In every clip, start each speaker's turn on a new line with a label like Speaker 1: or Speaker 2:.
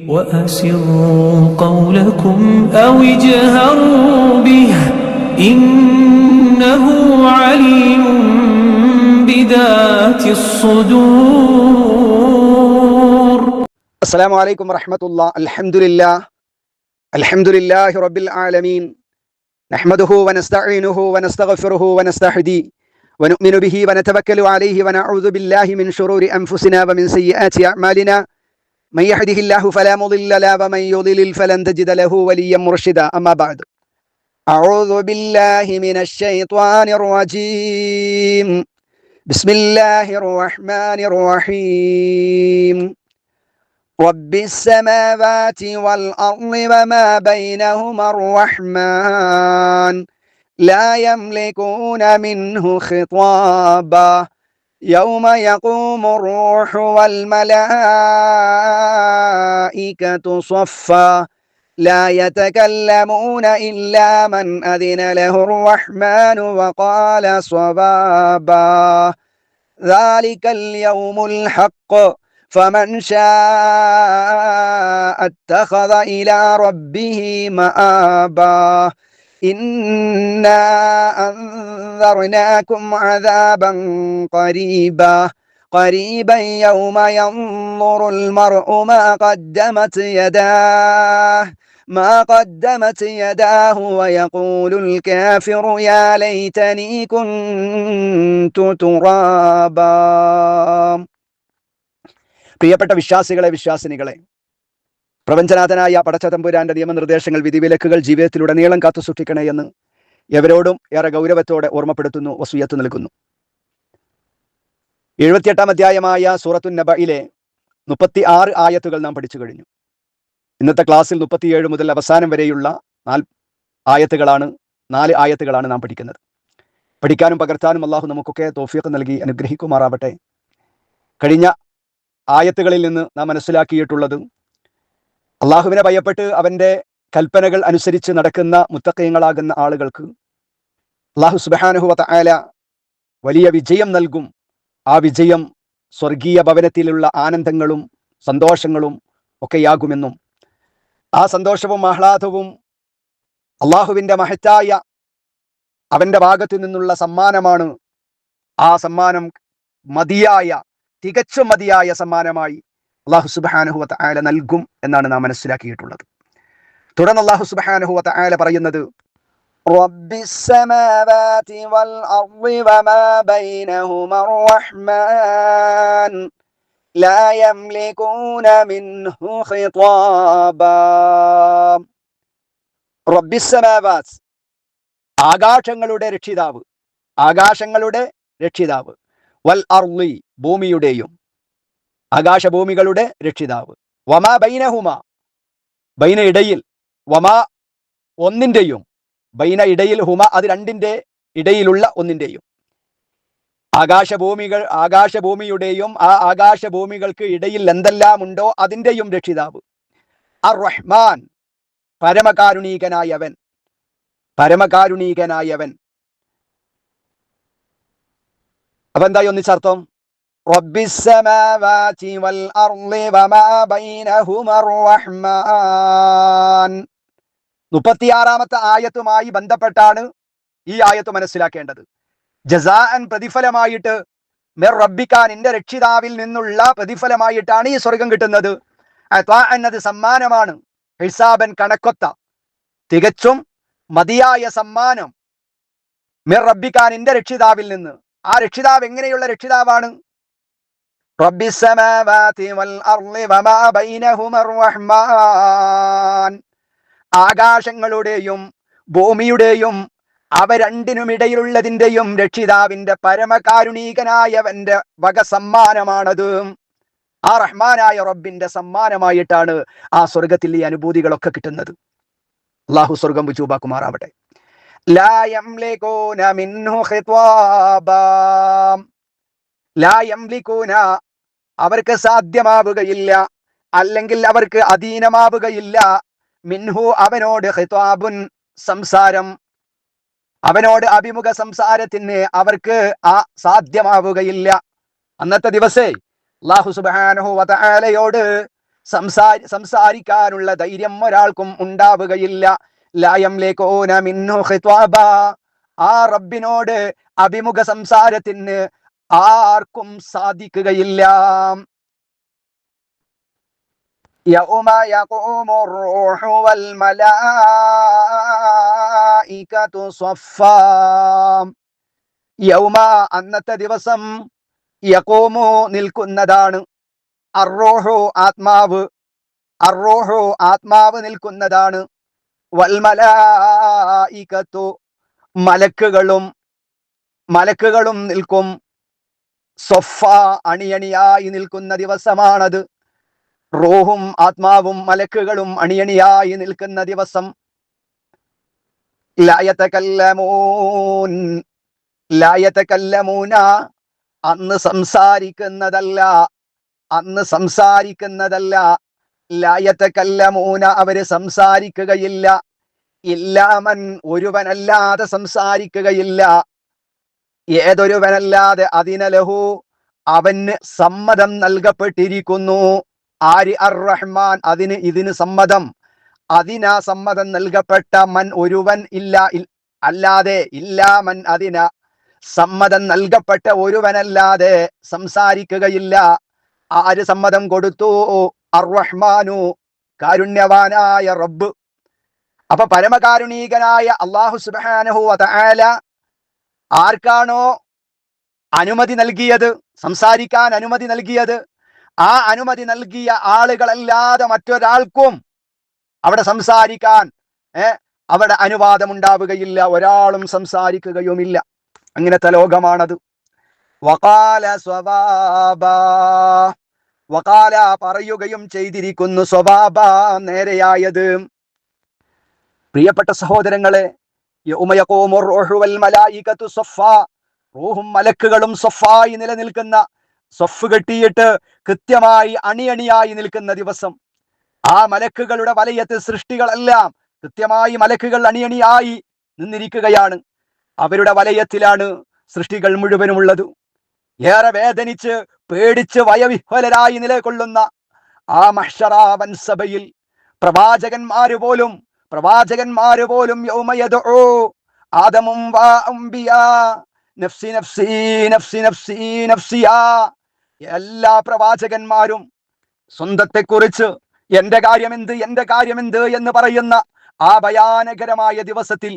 Speaker 1: وأسروا قولكم أو اجهروا به إنه عليم بذات الصدور.
Speaker 2: السلام عليكم ورحمة الله. الحمد لله رب العالمين نحمده ونستعينه ونستغفره ونستهديه ونؤمن به ونتوكل عليه ونعوذ بالله من شرور أنفسنا ومن سيئات أعمالنا من يهده الله فلا مضل له ومن يضلل فلن تجد له وليا مرشدا. أما بعد، أعوذ بالله من الشيطان الرجيم. بسم الله الرحمن الرحيم. رب السماوات والأرض وما بينهما الرحمن لا يملكون منه خطابا يوم يقوم الروح والملائكة صفا لا يتكلمون إلا من أذن له الرحمن وقال صوابا ذلك اليوم الحق فمن شاء اتخذ إلى ربه مآبا إنا أنذرناكم عذابا قريبا يوم ينظر المرء ما قدمت يداه ويقول الكافر يا ليتني كنت ترابا. പ്രിയപ്പെട്ട വിശ്വാസികളെ, വിശ്വാസിനികളെ, പ്രപഞ്ചനാഥനായ പടച്ചതമ്പുരാന്റെ നിയമനിർദ്ദേശങ്ങൾ, വിധിവിലക്കുകൾ ജീവിതത്തിലുടനീളം കാത്തു സൂക്ഷിക്കണേ എന്ന് എവരോടും ഏറെ ഗൗരവത്തോടെ ഓർമ്മപ്പെടുത്തുന്നു, വസിയത്ത് നൽകുന്നു. 78-ാം അധ്യായമായ സൂറത്തുൻ നബയിലെ 36 ആയത്തുകൾ നാം പഠിച്ചു കഴിഞ്ഞു. ഇന്നത്തെ ക്ലാസ്സിൽ 37 മുതൽ അവസാനം വരെയുള്ള 4 ആയത്തുകളാണ് നാം പഠിക്കുന്നത്. പഠിക്കാനും പകർത്താനും അള്ളാഹു നമുക്കൊക്കെ തൗഫീഖ് നൽകി അനുഗ്രഹിക്കുമാറാവട്ടെ. കഴിഞ്ഞ ആയത്തുകളിൽ നിന്ന് നാം മനസ്സിലാക്കിയിട്ടുള്ളത്, അള്ളാഹുവിനെ ഭയപ്പെട്ട് അവൻ്റെ കൽപ്പനകൾ അനുസരിച്ച് നടക്കുന്ന മുത്തഖീങ്ങളാകുന്ന ആളുകൾക്ക് അള്ളാഹു സുബ്ഹാനഹു വ തആല വലിയ വിജയം നൽകും. ആ വിജയം സ്വർഗീയ ഭവനത്തിലുള്ള ആനന്ദങ്ങളും സന്തോഷങ്ങളും ഒക്കെയാകുമെന്നും ആ സന്തോഷവും ആഹ്ലാദവും അള്ളാഹുവിൻ്റെ മഹത്തായ അവൻ്റെ ഭാഗത്തു നിന്നുള്ള സമ്മാനമാണ്. ആ സമ്മാനം തികച്ചും മതിയായ സമ്മാനമായി അള്ളാഹു സുബ്ഹാനഹു വ തആല നൽകും എന്നാണ് നാം മനസ്സിലാക്കിയിട്ടുള്ളത്. തുടർന്ന് അള്ളാഹു സുബ്ഹാനഹു വ തആല പറയുന്നത്, റബ്ബിസ് സമാവാതി വൽ അർളി വമാ ബൈനഹുമാ റഹ്മാൻ ലാ യംലികൂന മിൻഹു ഖിതാബാ. റബ്ബിസ് സമാവാത്, ആകാശങ്ങളുടെ രക്ഷിതാവ്, വൽ അർളി, ഭൂമിയുടെയും ആകാശഭൂമികളുടെ രക്ഷിതാവ്, വമാ ബൈനഹുമ, ബൈന ഇടയിൽ, വമാ ഒന്നിൻ്റെയും, ബൈന ഇടയിൽ, ഹുമ അത് രണ്ടിൻ്റെ ഇടയിലുള്ള ഒന്നിൻ്റെയും, ആകാശഭൂമിയുടെയും ആ ആകാശഭൂമികൾക്ക് ഇടയിൽ എന്തെല്ലാം ഉണ്ടോ അതിൻ്റെയും രക്ഷിതാവ്. അർ റഹ്മാൻ, പരമകാരുണീകനായവൻ. അപ്പൊ എന്തായി ഒന്നിച്ചർത്ഥം? റബ്ബിസ് സമാവാതി വൽ അർളി വമാ ബൈനഹുമാ റഹ്മാൻ. 36-ാമത്തെ ആയത്തുമായി ബന്ധപ്പെട്ടാണ് ഈ ആയത്ത് മനസ്സിലാക്കേണ്ടത്. ജസാഅൻ, പ്രതിഫലമായിട്ട്, മിർ റബ്ബിക, നിന്റെ രക്ഷിതാവിൽ നിന്നുള്ള പ്രതിഫലമായിട്ടാണ് ഈ സ്വർഗം കിട്ടുന്നത്. അത്വാഅൻ, അത് സമ്മാനമാണ്. ഹിസാബൻ, കണക്കൊത്ത തികച്ചും മതിയായ സമ്മാനം. മിർ റബ്ബിക, നിന്റെ രക്ഷിതാവിൽ നിന്ന്. ആ രക്ഷിതാവ് എങ്ങനെയുള്ള രക്ഷിതാവാണ്? റബ്ബിസ് സമാവാതി വൽ അർളി വമാ ബൈനഹുമാ റഹ്മാൻ, ആകാശങ്ങളുടെയും ഭൂമിയുടെയും അവ രണ്ടിനുമിടയിലുള്ളതിൻ്റെയും രക്ഷിതാവിൻ്റെ പരമകാരുണീകനായവന്റെ വക സമ്മാനമാണത്. ആ റഹ്മാനായ റബ്ബിന്റെ സമ്മാനമായിട്ടാണ് ആ സ്വർഗത്തിൽ ഈ അനുഭൂതികളൊക്കെ കിട്ടുന്നത്. അല്ലാഹു സ്വർഗം വിജൂബാക്കുമാറാവട്ടെ. ലാ യംലികൂന മിൻഹു ഖിതാബാ, ലാ യംലികൂന, അവർക്ക് സാധ്യമാവുകയില്ല, അല്ലെങ്കിൽ അവർക്ക് അധീനമാവുകയില്ല, മിൻഹു, അവനോട്, ഖിതാബുൻ, സംസാരം, അവനോട് അഭിമുഖ സംസാരത്തിന് അവർക്ക് സാധ്യമാവുകയില്ല. അന്നത്തെ ദിവസേ അല്ലാഹു സുബ്ഹാനഹു വ തആലയോട് സംസാരിക്കാനുള്ള ധൈര്യം ഒരാൾക്കും ഉണ്ടാവുകയില്ല. ലാ യംലികൂന മിൻഹു ഖിത്വാബ, ആ റബ്ബിനോട് അഭിമുഖ സംസാരത്തിന് ആർക്കും സാധിക്കുകയില്ല. യൗമ യഖൂമുർ റൂഹു വൽ മലായികതു സ്വഫാ, യൗമ അന്നത്തെ ദിവസം, യഖൂമു നിൽക്കുന്നതാണ്, അർറൂഹു ആത്മാവ്, അർറൂഹു ആത്മാവ് നിൽക്കുന്നതാണ്, വൽ മലായികതു മലക്കുകളും നിൽക്കും, സ്വഫ അണിയണിയായി നിൽക്കുന്ന ദിവസമാണത്. റൂഹും ആത്മാവും മലക്കുകളും അണിയണിയായി നിൽക്കുന്ന ദിവസം. ലാ യതകല്ലമൂന, അന്ന് സംസാരിക്കുന്നതല്ല. ലാ യതകല്ലമൂന, അവര് സംസാരിക്കുകയില്ല. ഇല്ലാമൻ, ഒരുവനല്ലാതെ സംസാരിക്കുകയില്ല. ഏതൊരുവനല്ലാതെ അതിനലഹു, അവന് സമ്മതം നൽകപ്പെട്ടിരിക്കുന്നു. ആര്? അർ-റഹ്മാൻ, ഇതിന് സമ്മതം, അതിനാ സമ്മതം നൽകപ്പെട്ട മൻ, ഒരുവൻ അല്ലാതെ, ഇല്ലാമൻ, അതിന സമ്മതം നൽകപ്പെട്ട ഒരുവനല്ലാതെ സംസാരിക്കുകയില്ല. ആര് സമ്മതം കൊടുത്തു? അർ-റഹ്മാനു, കാരുണ്യവാനായ റബ്ബ്. അപ്പൊ പരമകാരുണീകനായ അല്ലാഹു സുബ്ഹാനഹു വ തആല ആർക്കാണോ അനുമതി നൽകിയത്, സംസാരിക്കാൻ അനുമതി നൽകിയത്, ആ അനുമതി നൽകിയ ആളുകളല്ലാതെ മറ്റൊരാൾക്കും അവിടെ സംസാരിക്കാൻ അവിടെ അനുവാദം ഉണ്ടാവുകയില്ല. ഒരാളും സംസാരിക്കുകയുമില്ല. അങ്ങനത്തെ ലോകമാണത്. വഖാല സ്വവാബാ, വഖാല പറയുകയും ചെയ്തിരിക്കുന്നു, സ്വവാബാ നേരെയായത്. പ്രിയപ്പെട്ട സഹോദരങ്ങളെ, യൗമ യഖൂമുർ റൂഹു വൽ മലായികതു സ്വഫാ, റൂഹും മലക്കുകളും സ്വഫായി നിലനിൽക്കുന്ന, സ്വഫ് കെട്ടിയിട്ട് കൃത്യമായി അണിയണിയായി നിൽക്കുന്ന ദിവസം. ആ മലക്കുകളുടെ വലയത്തിൽ സൃഷ്ടികളെല്ലാം കൃത്യമായി മലക്കുകൾ അണിയണിയായി നിന്നിരിക്കുകയാണ്. അവരുടെ വലയത്തിലാണ് സൃഷ്ടികൾ മുഴുവനുമുള്ളത്. ഏറെ വേദനിച്ച് പേടിച്ച് വയവിഹ്വലരായി നിലകൊള്ളുന്ന ആ മഹ്ശറാ സഭയിൽ പ്രവാചകന്മാര് പോലും യൗമ യദ്ഉ ആദമും വ അംബിയാ നഫ്സി നഫ്സി നഫ്സി നഫ്സി നഫ്സിയാ, എല്ലാ പ്രവാചകന്മാരും സ്വന്തത്തെക്കുറിച്ച് എന്റെ കാര്യമെന്ത് എന്ന് പറയുന്ന ആ ഭയാനകരമായ ദിവസത്തിൽ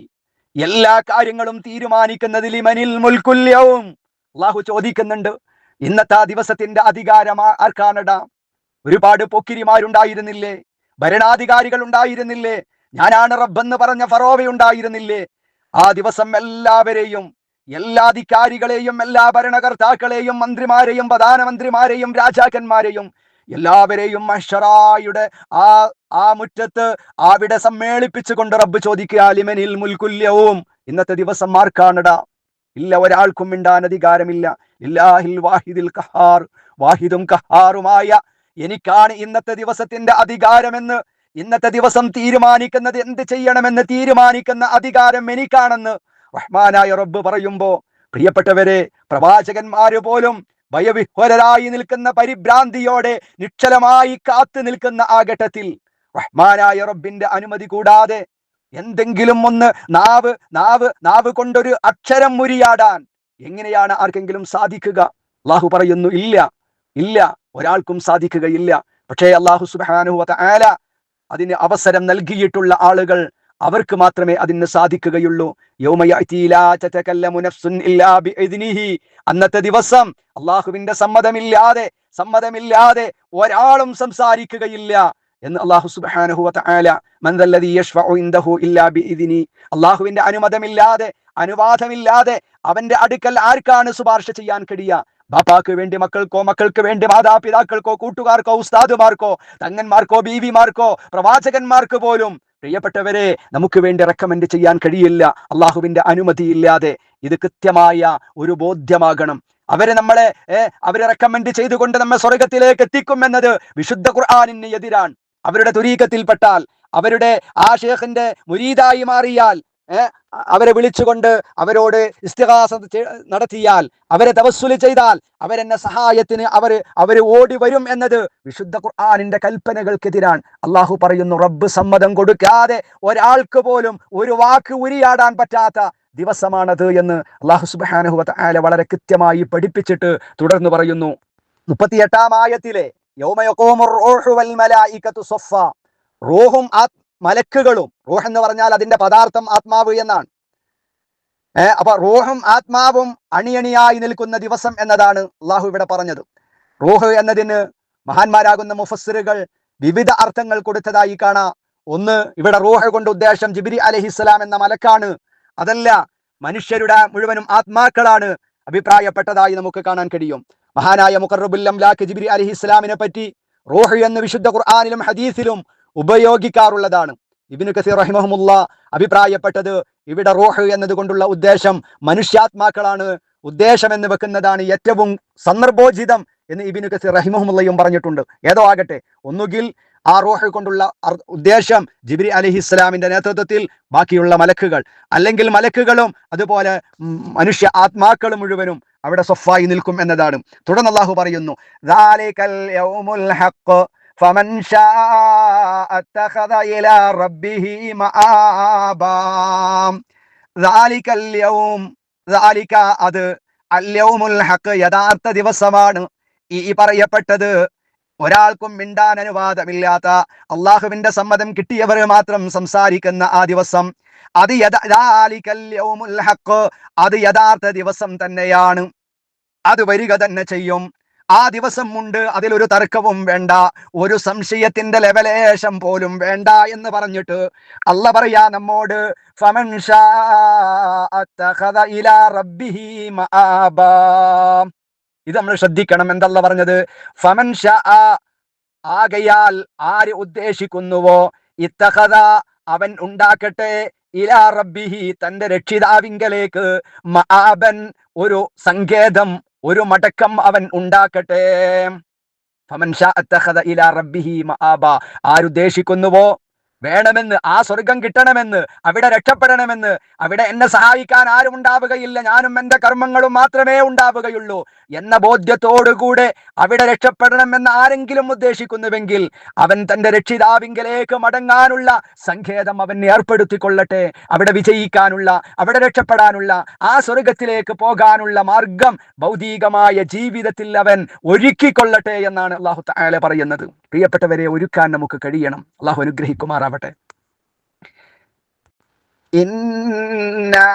Speaker 2: എല്ലാ കാര്യങ്ങളും തീരുമാനിക്കുന്നത് ലിമനിൽ മുൽക്കുൽ യൗം, അല്ലാഹു ചോദിക്കുന്നുണ്ട്. ഇന്നത്തെ ആ ദിവസത്തിന്റെ അധികാരം ആർക്കാണടാ? ഒരുപാട് പൊക്കിരിമാരുണ്ടായിരുന്നില്ലേ? ഭരണാധികാരികൾ ഉണ്ടായിരുന്നില്ലേ? ഞാനാണ് റബ്ബെന്ന് പറഞ്ഞ ഫറോവ ഉണ്ടായിരുന്നില്ലേ? ആ ദിവസം എല്ലാവരെയും, എല്ലാ അധികാരികളെയും, എല്ലാ ഭരണകർത്താക്കളെയും, മന്ത്രിമാരെയും, പ്രധാനമന്ത്രിമാരെയും, രാജാക്കന്മാരെയും എല്ലാവരെയും മഹ്ശറായുടെ ആ മുറ്റത്ത് അവിടെ സമ്മേളിപ്പിച്ചുകൊണ്ട് റബ്ബ് ചോദിക്കുക, ലിമനിൽ മുൽക്കുൽ യൗം, ഇന്നത്തെ ദിവസം ആർക്കാണടാ? ഇല്ല, ഒരാൾക്കും മിണ്ടാൻ അധികാരമില്ല. ഇല്ലാഹിൽ വാഹിദിൽ ഖഹാർ, വാഹിദും ഖഹാറുമായ എനിക്കാണ് ഇന്നത്തെ ദിവസത്തിന്റെ അധികാരമെന്ന്, ഇന്നത്തെ ദിവസം തീരുമാനിക്കുന്നത്, എന്ത് ചെയ്യണമെന്ന് തീരുമാനിക്കുന്ന അധികാരം എനിക്കാണെന്ന് റഹ്മാനായ റബ്ബ് പറയുമ്പോ, പ്രിയപ്പെട്ടവരെ, പ്രവാചകന്മാര് പോലും ഭയവിഹ്വലരായി നിൽക്കുന്ന, പരിഭ്രാന്തിയോടെ നിശ്ചലമായി കാത്തു നിൽക്കുന്ന ആ ഘട്ടത്തിൽ റഹ്മാനായ റബ്ബിന്റെ അനുമതി കൂടാതെ എന്തെങ്കിലും ഒന്ന് നാവ് കൊണ്ടൊരു അക്ഷരം മുരിയാടാൻ എങ്ങനെയാണ് ആർക്കെങ്കിലും സാധിക്കുക? അല്ലാഹു പറയുന്നു, ഇല്ല, ഒരാൾക്കും സാധിക്കുകയില്ല. പക്ഷേ അല്ലാഹു സുബ്ഹാനഹു വ തആല അതിന് അവസരം നൽകിയിട്ടുള്ള ആളുകൾ, അവർക്ക് മാത്രമേ അതിന് സാധിക്കുകയുള്ളൂ. യൗമ യഅതി ലാ തതകല്ലമു നഫ്സുൻ ഇല്ലാ ബിഇദ്നിഹി, അന്നത്തെ ദിവസം അല്ലാഹുവിന്റെ സമ്മതമില്ലാതെ ഒരാളും സംസാരിക്കുകയില്ല എന്ന് അല്ലാഹു സുബ്ഹാനഹു വ തആല. മൻ ദല്ലദീ യശ്ഫഉ ഇൻദഹു ഇല്ലാ ബിഇദ്നി, അല്ലാഹുവിന്റെ അനുവാദമില്ലാതെ അവന്റെ അടുക്കൽ ആർക്കാണ് ശുപാർശ ചെയ്യാൻ കഴിയുക? ബാപ്പാക്ക് വേണ്ടി മക്കൾക്കോ, മക്കൾക്ക് വേണ്ടി മാതാപിതാക്കൾക്കോ, കൂട്ടുകാർക്കോ, ഉസ്താദുമാർക്കോ, തങ്ങന്മാർക്കോ, ബീവിമാർക്കോ, പ്രവാചകന്മാർക്ക് പോലും പ്രിയപ്പെട്ടവരെ നമുക്ക് വേണ്ടി റെക്കമെൻഡ് ചെയ്യാൻ കഴിയില്ല അള്ളാഹുവിന്റെ അനുമതിയില്ലാതെ. ഇത് കൃത്യമായ ഒരു ബോധ്യമാകണം. അവരെ റെക്കമെൻഡ് ചെയ്തുകൊണ്ട് നമ്മെ സ്വർഗത്തിലേക്ക് എത്തിക്കുമെന്നത് വിശുദ്ധ ഖുർആനിന് എതിരാണ്. അവരുടെ തുരീഖത്തിൽപ്പെട്ടാൽ, അവരുടെ ആ ഷേഖിന്റെ മുരീദായി മാറിയാൽ, അവരെ വിളിച്ചുകൊണ്ട് അവരോട് ഇസ്തിഗാസ നടത്തിയാൽ, അവരെ തവസ്സുൽ ചെയ്താൽ അവരെന്നെ സഹായത്തിന് അവർ ഓടി വരും എന്നത് വിശുദ്ധ ഖുർആനിന്റെ കൽപ്പനകൾക്കെതിരാണ്. അള്ളാഹു പറയുന്നു, റബ്ബ് സമ്മതം കൊടുക്കാതെ ഒരാൾക്ക് പോലും ഒരു വാക്ക് ഉരിയാടാൻ പറ്റാത്ത ദിവസമാണത് എന്ന് അള്ളാഹു സുബ്ഹാനഹു വ തആല വളരെ കൃത്യമായി പഠിപ്പിച്ചിട്ട് തുടർന്ന് പറയുന്നു 38-ാം ആയത്തിലെ യൗമ യഖൂമുർ റൂഹു വൽ മലായികതു സഫ, റൂഹും മലക്കുകളും, റൂഹ് എന്ന് പറഞ്ഞാൽ അതിന്റെ പദാർത്ഥം ആത്മാവ് എന്നാണ്. അപ്പൊ റൂഹും ആത്മാവും അണിയണിയായി നിൽക്കുന്ന ദിവസം എന്നതാണ് അള്ളാഹു ഇവിടെ പറഞ്ഞത്. റൂഹ് എന്നതിന് മഹാന്മാരാകുന്ന മുഫസ്സിറുകൾ വിവിധ അർത്ഥങ്ങൾ കൊടുത്തതായി കാണാം. ഒന്ന്, ഇവിടെ റൂഹ് കൊണ്ട് ഉദ്ദേശം ജിബ്രീൽ അലൈഹിസ്സലാം എന്ന മലക്കാണ്, അതല്ല മനുഷ്യരുടെ മുഴുവനും ആത്മാക്കളാണ് അഭിപ്രായപ്പെട്ടതായി നമുക്ക് കാണാൻ കഴിയും. മഹാനായ മുഖറബുൽ അംലാക്ക് ജിബ്രീൽ അലൈഹിസ്സലാമിനെ പറ്റി റൂഹ് എന്ന് വിശുദ്ധ ഖുർആനിലും ഹദീസിലും ഉപയോഗിക്കാറുള്ളതാണ്. ഇബ്നു കസീർ റഹിമഹുമുള്ള അഭിപ്രായപ്പെട്ടത് ഇവിടെ റൂഹ് എന്നതുകൊണ്ടുള്ള ഉദ്ദേശം മനുഷ്യാത്മാക്കളാണ് ഉദ്ദേശം എന്ന് വെക്കുന്നതാണ് ഏറ്റവും സന്ദർഭോചിതം എന്ന് ഇബ്നു കസീർ റഹിമഹുമുള്ളയും പറഞ്ഞിട്ടുണ്ട്. ഏതോ ആകട്ടെ, ഒന്നുകിൽ ആ റൂഹ് കൊണ്ടുള്ള ഉദ്ദേശം ജിബ്രീൽ അലൈഹിസ്സലാമിന്റെ നേതൃത്വത്തിൽ ബാക്കിയുള്ള മലക്കുകൾ, അല്ലെങ്കിൽ മലക്കുകളും അതുപോലെ മനുഷ്യ ആത്മാക്കളും മുഴുവനും അവിടെ സഫായി നിൽക്കും എന്നതാണ്. തുടർന്ന് അല്ലാഹു പറയുന്നു, ദാലികൽ യൗമുൽ ഹഖ് ഫമൻ ശാഅ അത്തഖദ ഇലാ റബ്ബിഹി മആബാ. ദാലികൽ യൗം, ദാലിക അത്, അൽ യൗമുൽ ഹഖ് യഥാർത്ഥ ദിവസമാണ്. ഈ പറയപ്പെട്ടത് ഒരാൾക്കും മിണ്ടാൻ അനുവാദമില്ലാത്ത, അള്ളാഹുവിന്റെ സമ്മതം കിട്ടിയവർ മാത്രം സംസാരിക്കുന്ന ആ ദിവസം, അത് അത് യഥാർത്ഥ ദിവസം തന്നെയാണ്. അത് വരിക തന്നെ ചെയ്യും. ആ ദിവസം ഉണ്ട്, അതിലൊരു തർക്കവും വേണ്ട, ഒരു സംശയത്തിന്റെ ലെവലേശം പോലും വേണ്ട എന്ന് പറഞ്ഞിട്ട് അല്ല പറയാ നമ്മോട്, ഫമൻ ശാഅ അത്തഖദ ഇലാ റബ്ബിഹി മആബാ. ഇത് നമ്മൾ ശ്രദ്ധിക്കണം. എന്തല്ല പറഞ്ഞത്? ഫമൻ ശാഅ, ആകയാൽ ആര് ഉദ്ദേശിക്കുന്നുവോ, ഇത്തഖദ അവൻ ഉണ്ടാക്കട്ടെ, ഇലാ റബ്ബിഹി തന്റെ രക്ഷിതാവിങ്കലേക്ക്, മആബൻ ഒരു സങ്കേതം, ഒരു മടക്കം അവൻ ഉണ്ടാക്കട്ടെ. ഫമൻ ശാഅ ഇത്തഖദ ഇലാ റബ്ബിഹി മആബാ, ആരുദ്ദേശിക്കുന്നുവോ, വേണമെന്ന്, ആ സ്വർഗം കിട്ടണമെന്ന്, അവിടെ രക്ഷപ്പെടണമെന്ന്, അവിടെ എന്നെ സഹായിക്കാൻ ആരും ഉണ്ടാവുകയില്ല, ഞാനും എന്റെ കർമ്മങ്ങളും മാത്രമേ ഉണ്ടാവുകയുള്ളൂ എന്ന ബോധ്യത്തോടുകൂടെ അവിടെ രക്ഷപ്പെടണമെന്ന് ആരെങ്കിലും ഉദ്ദേശിക്കുന്നുവെങ്കിൽ അവൻ തന്റെ രക്ഷിതാവിങ്കലേക്ക് മടങ്ങാനുള്ള സങ്കേതം അവൻ ഏർപ്പെടുത്തിക്കൊള്ളട്ടെ. അവിടെ വിജയിക്കാനുള്ള, അവിടെ രക്ഷപ്പെടാനുള്ള, ആ സ്വർഗത്തിലേക്ക് പോകാനുള്ള മാർഗം ഭൗതികമായ ജീവിതത്തിൽ അവൻ ഒരുക്കിക്കൊള്ളട്ടെ എന്നാണ് അല്ലാഹു തആല പറയുന്നത്. പ്രിയപ്പെട്ടവരെ, ഒരുക്കാൻ നമുക്ക് കഴിയണം. അല്ലാഹു അനുഗ്രഹിക്കുമാറാവട്ടെ. ഇന്നാ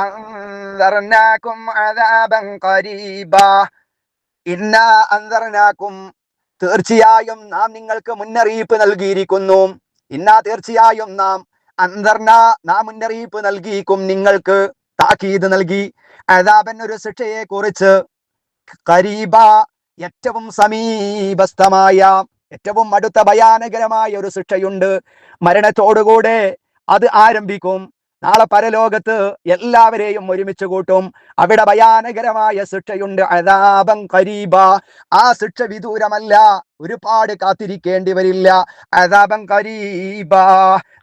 Speaker 2: അൻദർനാകും അദാബൻ ഖരീബാ. ഇന്നാ അൻദർനാകും, തീർച്ചയായും നാം നിങ്ങൾക്ക് മുന്നറിയിപ്പ് നൽകിയിരിക്കുന്നു. ഇന്നാ, തീർച്ചയായും നാം, അൻദർന, നാം മുന്നറിയിപ്പ് നൽകിയിരിക്കും, നിങ്ങൾക്ക് താക്കീത് നൽകി, അദാബൻ ഒരു ശിക്ഷയെ കുറിച്ച്, ഖരീബ ഏറ്റവും സമീപസ്ഥമായ, ഏറ്റവും അടുത്ത ഭയാനകരമായ ഒരു ശിക്ഷയുണ്ട്. മരണത്തോടുകൂടെ അത് ആരംഭിക്കും. നാളെ പരലോകത്ത് എല്ലാവരെയും ഒരുമിച്ച് കൂട്ടും. അവിടെ ഭയാനകരമായ ശിക്ഷയുണ്ട്. അദാബൻ ഖരീബ, ആ ശിക്ഷ വിദൂരമല്ല, ഒരുപാട് കാത്തിരിക്കേണ്ടി വരില്ല. അദാബൻ ഖരീബ,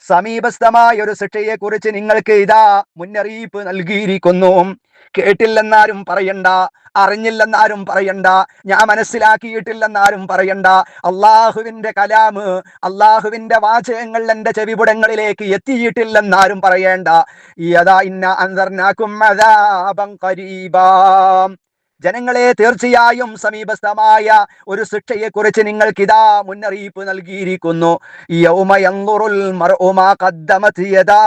Speaker 2: സമീപസ്ഥമായ ഒരു ശിക്ഷയെ കുറിച്ച് നിങ്ങൾക്ക് ഇതാ മുന്നറിയിപ്പ് നൽകിയിരിക്കുന്നു. കേട്ടില്ലെന്നാരും പറയണ്ട, അറിഞ്ഞില്ലെന്നാരും പറയണ്ട, ഞാൻ മനസ്സിലാക്കിയിട്ടില്ലെന്നാരും പറയണ്ട. അള്ളാഹുവിന്റെ കലാമ്, അള്ളാഹുവിന്റെ വാചകങ്ങൾ എന്റെ ചെവിപുടങ്ങളിലേക്ക് എത്തിയിട്ടില്ലെന്നാരും പറയേണ്ട. യദാ ഇന്ന അൻദർനാകും അദാബൻ ഖരീബാ, ജനങ്ങളെ, തീർച്ചയായും സമീപസ്ഥമായ ഒരു ശിക്ഷയെ കുറിച്ച് നിങ്ങൾക്കിതാ മുന്നറിയിപ്പ് നൽകിയിരിക്കുന്നു. യൗമ യൻദുറുൽ മർഉ മാ ഖദ്ദമത് യദാ,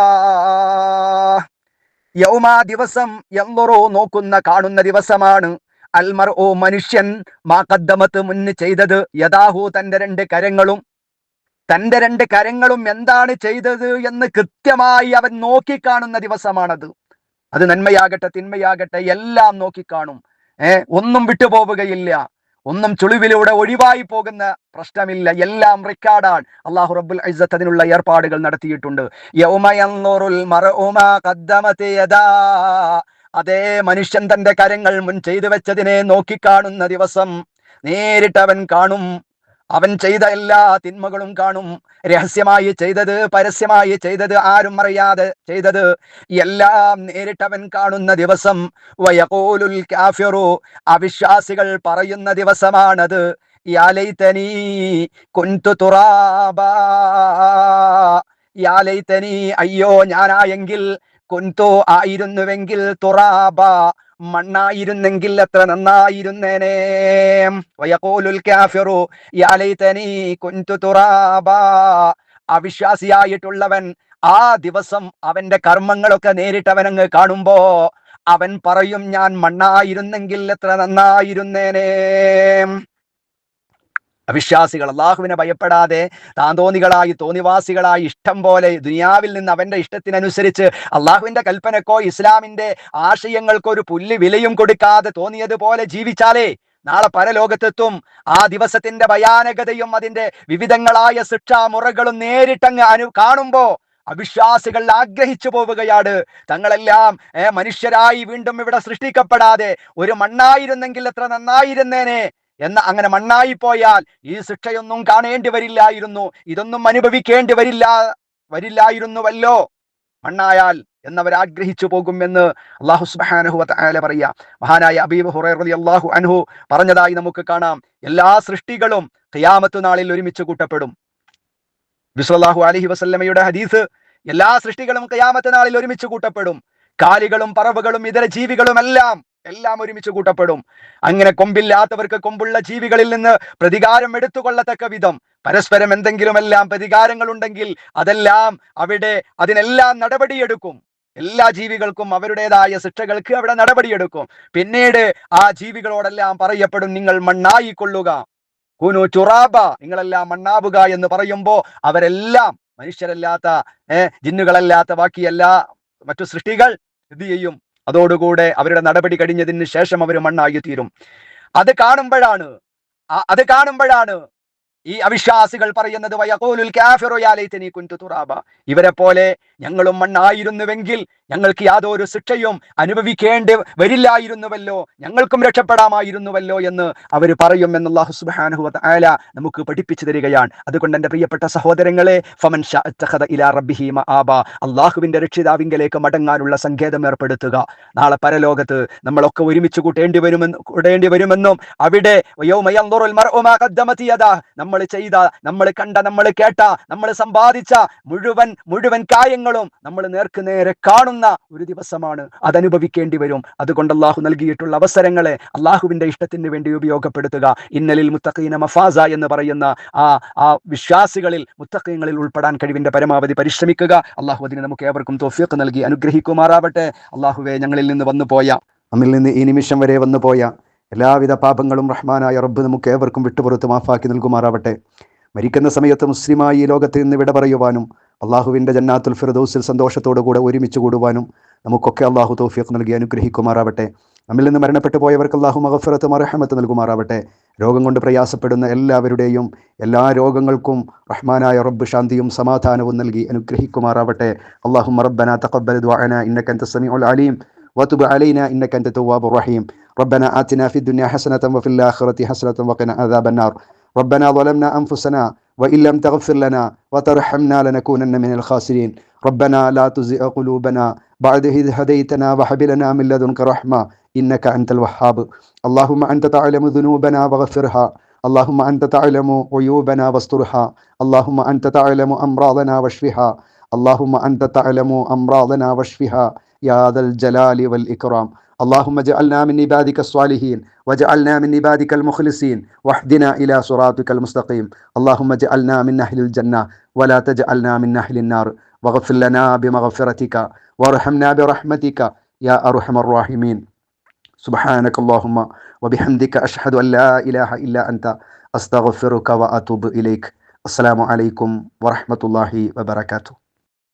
Speaker 2: യൗമ ദിവസം, യൻദുറു നോക്കുന്ന, കാണുന്ന ദിവസമാണ്, അൽ മർഉ മനുഷ്യൻ, മാ ഖദ്ദമത് മുന്ന് ചെയ്തത്, യദാഹു തന്റെ രണ്ട് കരങ്ങളും, തന്റെ രണ്ട് കരങ്ങളും എന്താണ് ചെയ്തത് എന്ന് കൃത്യമായി അവൻ നോക്കിക്കാണുന്ന ദിവസമാണത്. അത് നന്മയാകട്ടെ തിന്മയാകട്ടെ എല്ലാം നോക്കിക്കാണും. ഒന്നും വിട്ടുപോവുകയില്ല, ഒന്നും ചുളിവിലൂടെ ഒഴിവായി പോകുന്ന പ്രശ്നമില്ല, എല്ലാം റെക്കോർഡാണ്. അല്ലാഹു റബ്ബുൽ ഇസ്സത്ത് അതിനുള്ള ഏർപ്പാടുകൾ നടത്തിയിട്ടുണ്ട്. യൗമ യൻദുറുൽ മർഉ മാ ഖദ്ദമത് യദാ, അതേ മനുഷ്യൻ തന്റെ കരങ്ങൾ മുൻ ചെയ്തു വെച്ചതിനെ നോക്കിക്കാണുന്ന ദിവസം നേരിട്ട് അവൻ കാണും. അവൻ ചെയ്ത എല്ലാ തിന്മകളും കാണും. രഹസ്യമായി ചെയ്തത്, പരസ്യമായി ചെയ്തത്, ആരും അറിയാതെ ചെയ്തത് എല്ലാം നേരിട്ടവൻ കാണുന്ന ദിവസം. വയഖൂലുൽ കാഫിറു, അവിശ്വാസികൾ പറയുന്ന ദിവസമാണത്. യാ ലൈതനീ കുൻതു തുറാബാ, യാ ലൈതനീ, അയ്യോ ഞാനായെങ്കിൽ, കുൻതു ആയിരുന്നുവെങ്കിൽ, തുറാബ മണ്ണായിരുന്നെങ്കിൽ എത്ര നന്നായിരുന്നേനെ. വയഖൂലുൽ കാഫിറു യാ ലൈതനീ കുൻതു തുറാബ, അവിശ്വാസിയായിട്ടുള്ളവൻ ആ ദിവസം അവന്റെ കർമ്മങ്ങളൊക്കെ നേരിട്ടവനങ്ങ് കാണുമ്പോ അവൻ പറയും, ഞാൻ മണ്ണായിരുന്നെങ്കിൽ എത്ര നന്നായിരുന്നേനെ. അവിശ്വാസികൾ അള്ളാഹുവിനെ ഭയപ്പെടാതെ താന്തോന്നികളായി, തോന്നിവാസികളായി, ഇഷ്ടം പോലെ ദുനിയാവിൽ നിന്ന് അവന്റെ ഇഷ്ടത്തിനനുസരിച്ച് അള്ളാഹുവിന്റെ കൽപ്പനക്കോ ഇസ്ലാമിന്റെ ആശയങ്ങൾക്കോ ഒരു പുല്ല് വിലയും കൊടുക്കാതെ തോന്നിയതുപോലെ ജീവിച്ചാലേ നാളെ പരലോകത്തെത്തും. ആ ദിവസത്തിന്റെ ഭയാനകതയും അതിന്റെ വിവിധങ്ങളായ ശിക്ഷാമുറകളും നേരിട്ടങ്ങ് കാണുമ്പോ അവിശ്വാസികൾ ആഗ്രഹിച്ചു പോവുകയാണ്, തങ്ങളെല്ലാം മനുഷ്യരായി വീണ്ടും ഇവിടെ സൃഷ്ടിക്കപ്പെടാതെ ഒരു മണ്ണായിരുന്നെങ്കിൽ എത്ര നന്നായിരുന്നേനെ അങ്ങനെ മണ്ണായി പോയാൽ ഈ ശിക്ഷയൊന്നും കാണേണ്ടി വരില്ലായിരുന്നു, ഇതൊന്നും അനുഭവിക്കേണ്ടി വരില്ലായിരുന്നുവല്ലോ മണ്ണായാൽ എന്നവർ ആഗ്രഹിച്ചു പോകുമെന്ന് അല്ലാഹു സുബ്ഹാനഹു വ തആല പറയാ. മഹാനായ അബീ ഹുറൈറ റളിയല്ലാഹു അൻഹു പറഞ്ഞതായി നമുക്ക് കാണാം, എല്ലാ സൃഷ്ടികളും ഖിയാമത്ത് നാളിൽ ഒരുമിച്ച് കൂട്ടപ്പെടും. നബി സല്ലല്ലാഹു അലൈഹി വസല്ലമയുടെ ഹദീസ്, എല്ലാ സൃഷ്ടികളും ഖിയാമത്ത് നാളിൽ ഒരുമിച്ച് കൂട്ടപ്പെടും. കാലികളും പറവകളും ഇതര ജീവികളും എല്ലാം ഒരുമിച്ച് കൂട്ടപ്പെടും. അങ്ങനെ കൊമ്പില്ലാത്തവർക്ക് കൊമ്പുള്ള ജീവികളിൽ നിന്ന് പ്രതികാരം എടുത്തുകൊള്ളത്തക്ക വിധം പരസ്പരം എന്തെങ്കിലുമെല്ലാം പ്രതികാരങ്ങൾ ഉണ്ടെങ്കിൽ അതിനെല്ലാം നടപടിയെടുക്കും. എല്ലാ ജീവികൾക്കും അവരുടേതായ ശിക്ഷകൾക്ക് അവിടെ നടപടിയെടുക്കും. പിന്നീട് ആ ജീവികളോടെല്ലാം പറയപ്പെടും, നിങ്ങൾ മണ്ണായിക്കൊള്ളുക, കുനു ചുറാബ, നിങ്ങളെല്ലാം മണ്ണാവുക എന്ന് പറയുമ്പോ അവരെല്ലാം മനുഷ്യരല്ലാത്ത ജിന്നുകളല്ലാത്ത ബാക്കി എല്ലാ മറ്റു സൃഷ്ടികൾ എന്ത് ചെയ്യും? അതോടുകൂടെ അവരുടെ നടപടി കഴിഞ്ഞതിന് ശേഷം അവർ മണ്ണായി തീരും. അത് കാണുമ്പോഴാണ് ഈ അവിശ്വാസികൾ പറയുന്നത്, വയഖൂലുൽ കാഫിറു യാ ലൈതനീ കുൻതു തുറാബ, ഇവരെ പോലെ ഞങ്ങളും മണ്ണായിരുന്നുവെങ്കിൽ ഞങ്ങൾക്ക് യാതൊരു ശിക്ഷയും അനുഭവിക്കേണ്ടി വരില്ലായിരുന്നുവല്ലോ, ഞങ്ങൾക്കും രക്ഷപ്പെടാമായിരുന്നുവല്ലോ എന്ന് അവർ പറയും എന്ന് അല്ലാഹു സുബ്ഹാനഹു വ തആല നമുക്ക് പഠിപ്പിച്ചു തരികയാണ്. അതുകൊണ്ട് എൻ്റെ പ്രിയപ്പെട്ട സഹോദരങ്ങളെ, ഫമൻ ശാ ഇത്തഖദ ഇലാ റബ്ബിഹി മആബ, അല്ലാഹുവിന്റെ രക്ഷിതാവിങ്കലേക്ക് മടങ്ങാനുള്ള സങ്കേതം ഏർപ്പെടുത്തുക. നാളെ പരലോകത്ത് നമ്മളൊക്കെ ഒരുമിച്ച് കൂടേണ്ടി വരുമെന്നും അവിടെ യൗമ യൻദുറുൽ മർഉ മാ ഖദ്ദമത് യദാ, നമ്മൾ ചെയ്ത, നമ്മൾ കണ്ട, നമ്മൾ കേട്ട, നമ്മൾ സമ്പാദിച്ച മുഴുവൻ കാര്യങ്ങളും നമ്മൾ നേർക്കുനേരെ കാണുന്ന ഒരു ദിവസമാണ്. അതനുഭവിക്കേണ്ടി വരും. അതുകൊണ്ട് അല്ലാഹു നൽകിയിട്ടുള്ള അവസരങ്ങളെ അല്ലാഹുവിന്റെ ഇഷ്ടത്തിന് വേണ്ടി ഉപയോഗപ്പെടുത്തുക. ഇന്നലിൽ മുത്തഖീന മഫാസ എന്ന് പറയുന്ന ആ വിശ്വാസികളിൽ, മുത്തഖീങ്ങളിൽ ഉൾപ്പെടാൻ കഴിവിന്റെ പരമാവധി പരിശ്രമിക്കുക. അല്ലാഹു അതിന് നമുക്ക് ഏവർക്കും തൗഫീഖ് നൽകി അനുഗ്രഹിക്കുമാറാവട്ടെ. അല്ലാഹുവേ, നമ്മിൽ നിന്ന് ഈ നിമിഷം വരെ വന്നുപോയ എല്ലാവിധ പാപങ്ങളും റഹ്മാനായ റബ്ബ് നമുക്ക് ഏവർക്കും വിട്ടുപുറത്ത് മാഫാക്കി നൽകുമാറാവട്ടെ. മരിക്കുന്ന സമയത്ത് മുസ്ലിമായി ഈ ലോകത്ത് നിന്ന് വിട പറയുവാനും അള്ളാഹുവിൻ്റെ ജന്നാത്തുൽ ഫിർദൗസിൽ സന്തോഷത്തോടു കൂടെ ഒരുമിച്ച് കൂടുവാനും നമുക്കൊക്കെ അള്ളാഹു തൗഫീഖ് നൽകി അനുഗ്രഹിക്കുമാറാവട്ടെ. നമ്മിൽ നിന്ന് മരണപ്പെട്ടു പോയവർക്ക് അള്ളാഹു മഗ്ഫിറത്തും റഹ്മത്തും നൽകുമാറാവട്ടെ. രോഗം കൊണ്ട് പ്രയാസപ്പെടുന്ന എല്ലാവരുടെയും എല്ലാ രോഗങ്ങൾക്കും റഹ്മാനായ റബ്ബ് ശാന്തിയും സമാധാനവും നൽകി അനുഗ്രഹിക്കുമാറാവട്ടെ. അല്ലാഹുമ്മ റബ്ബനാ തഖബ്ബൽ ദുആനാ ഇന്നക അൻതസ് സമീഉൽ അലീം വതുബ് അലൈനാ ഇന്നക അൻത തവ്വാബുർ റഹീം. ربنا آتنا في الدنيا حسنة وفي الآخرة حسنة وقنا عذاب النار. ربنا ظلمنا أنفسنا وإن لم تغفر لنا وترحمنا لنكونن من الخاسرين. ربنا لا تزغ قلوبنا بعد إذ هديتنا وهب لنا من لدنك رحمة إنك أنت الوهاب. اللهم أنت تعلم ذنوبنا واغفرها. اللهم أنت تعلم عيوبنا واسترها. اللهم أنت تعلم أمراضنا واشفها. اللهم أنت تعلم أمراضنا واشفها يا ذا الجلال والإكرام. اللهم اجعلنا من عبادك الصالحين واجعلنا من عبادك المخلصين واهدنا إلى صراطك المستقيم. اللهم اجعلنا من أهل الجنة ولا تجعلنا من أهل النار. واغفر لنا بمغفرتك وارحمنا برحمتك يا أرحم الراحمين. سبحانك اللهم وبحمدك أشهد أن لا إله إلا أنت أستغفرك وأتوب إليك. السلام عليكم ورحمة الله وبركاته.